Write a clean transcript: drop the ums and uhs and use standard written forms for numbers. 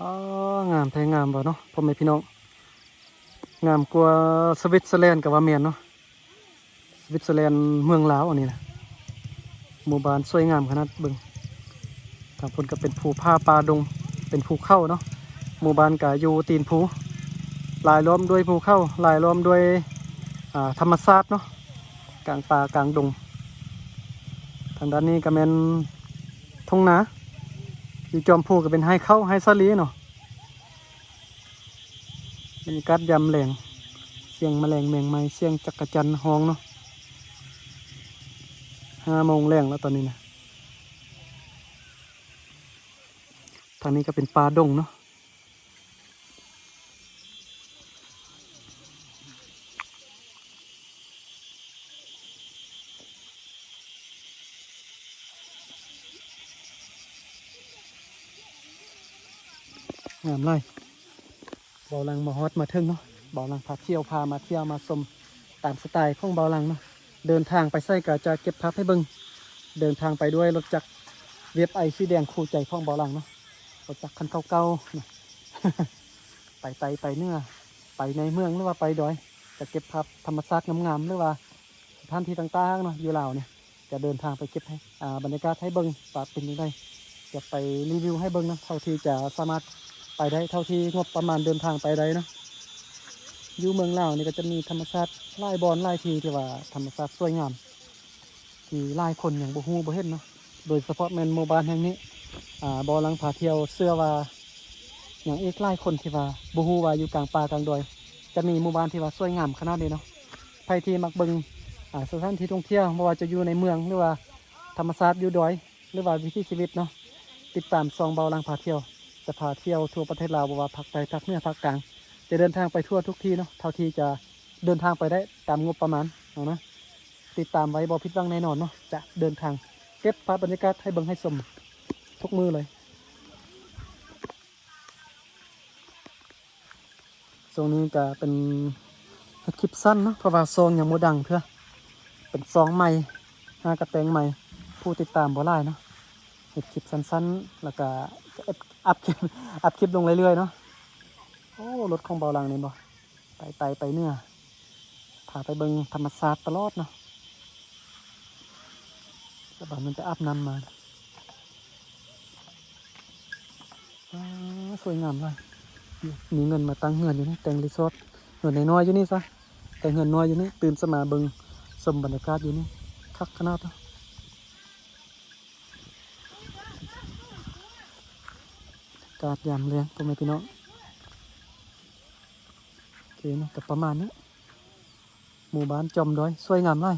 อ๋องามแท้งามบ่เนาะพ่อแม่พี่น้องงามกว่าสวิตเซอร์แลนด์กับว่าแม่นเนาะสวิตเซอร์แลนด์เมืองลาวอันนี้นะหมู่บ้านสวยงามขนาดเบิ่งทางพุ่นก็เป็นภูผาป่าดงเป็นภูเขาเนาะหมู่บ้านก็อยู่ตีนภูรายล้อมด้วยภูเขารายล้อมด้วยธรรมชาติเนาะกลางป่ากลางดงทางด้านนี้ก็เป็นทุ่งนาอยู่จอมภูก็เป็นไฮเข้าไฮซาลีเนาะบรรยากาศยามแลงเสียงแมลงแมงไม้เสียงจักรจั่นฮ้องเนาะ5 โมงแรงแล้วตอนนี้นะทางนี้ก็เป็นป่าดงเนาะงามเลยเบาลังมาฮอตมาถึงเนาะเบาลังพาเที่ยวพามาเที่ยวมาชมตามสไตล์ของเบาลังเนาะเดินทางไปไส้ก็จะเก็บภาพให้เบิ่งเดินทางไปด้วยรถจักรเวียบไอสีแดงคู่ใจของเบาลังเนาะรถจักรคันเก่าๆนะ ไปไตไปเนื้อไปในเมืองหรือว่าไปดอยจะเก็บภาพธรรมชาติงามๆหรือว่าสถานที่ต่างๆเนาะอยู่ลาวเนี่ยจะเดินทางไปเก็บให้บรรยากาศให้เบิ่งว่าเป็นยังไงจะไปรีวิวให้เบิ่งนะเท่าที่จะสามารถไปได้เท่าที่งบประมาณเดินทางไปได้เนาะอยู่เมืองลาวนี่ก็จะมีธรรมชาติหลายบอนหลายที่ที่ว่าธรรมชาติสวยงามที่หลายคนอย่างบ่ฮู้บ่เห็นเนาะโดยเฉพาะแมนหมู่บ้านแห่งนี้บ่หลังพาเที่ยวเสื้อว่าอย่างอีกหลายคนที่ว่าบ่ฮู้ว่าอยู่กลางป่ากลางดอยจะมีหมู่บ้านที่ว่าสวยงามขนาดนี้เนาะใครที่มักเบิ่งสถานที่ท่องเที่ยวบ่ว่าจะอยู่ในเมืองหรือว่าธรรมชาติอยู่ดอยหรือว่าวิถีชีวิตเนาะติดตามซองเบาหลังพาเที่ยวจะพาเที่ยวทั่วประเทศลาวบ่ว่าภาคใต้ภาคเหนือภาคกลางจะเดินทางไปทั่วทุกที่เนาะเท่าที่จะเดินทางไปได้ตามงบประมาณเอานะติดตามไว้บ่ผิดหวังแน่นอนเนาะจะเดินทางเก็บภาพบรรยากาศให้เบิ่งให้ชมทุกมือเลยตรงนี้ก็เป็นคลิปสั้นเนาะเพราะว่าซองยังโมดังเพื่อเป็นซองใหม่กระแตงใหม่ผู้ติดตามบ่หลายเนาะเฮ็ดคลิปสั้นๆแล้วก็อัพคลิปอัพคลิปลงเรื่อยๆเนาะโอ้รถของเบาลังนี่บ่ไปไตไปเนื้อพาไปเบิ่งธรรมชาติตลอดเนาะแล้วบัดมันจะอาบน้ำมาสวยงามเลยมีเงินมาตั้งเงินอยู่นี่แต่งรีสอร์ทเงินน้อยๆอยู่นี่ซะแต่เงินน้อยอยู่นี่ตื่นสมาเบิ่งชมบรรยากาศอยู่นี่คักขนาดเนาะอากาศยามแลงพ่อแม่พี่น้องโอเคเนาะกับประมาณนี้หมู่บ้านจอมดอยสวยงามเลย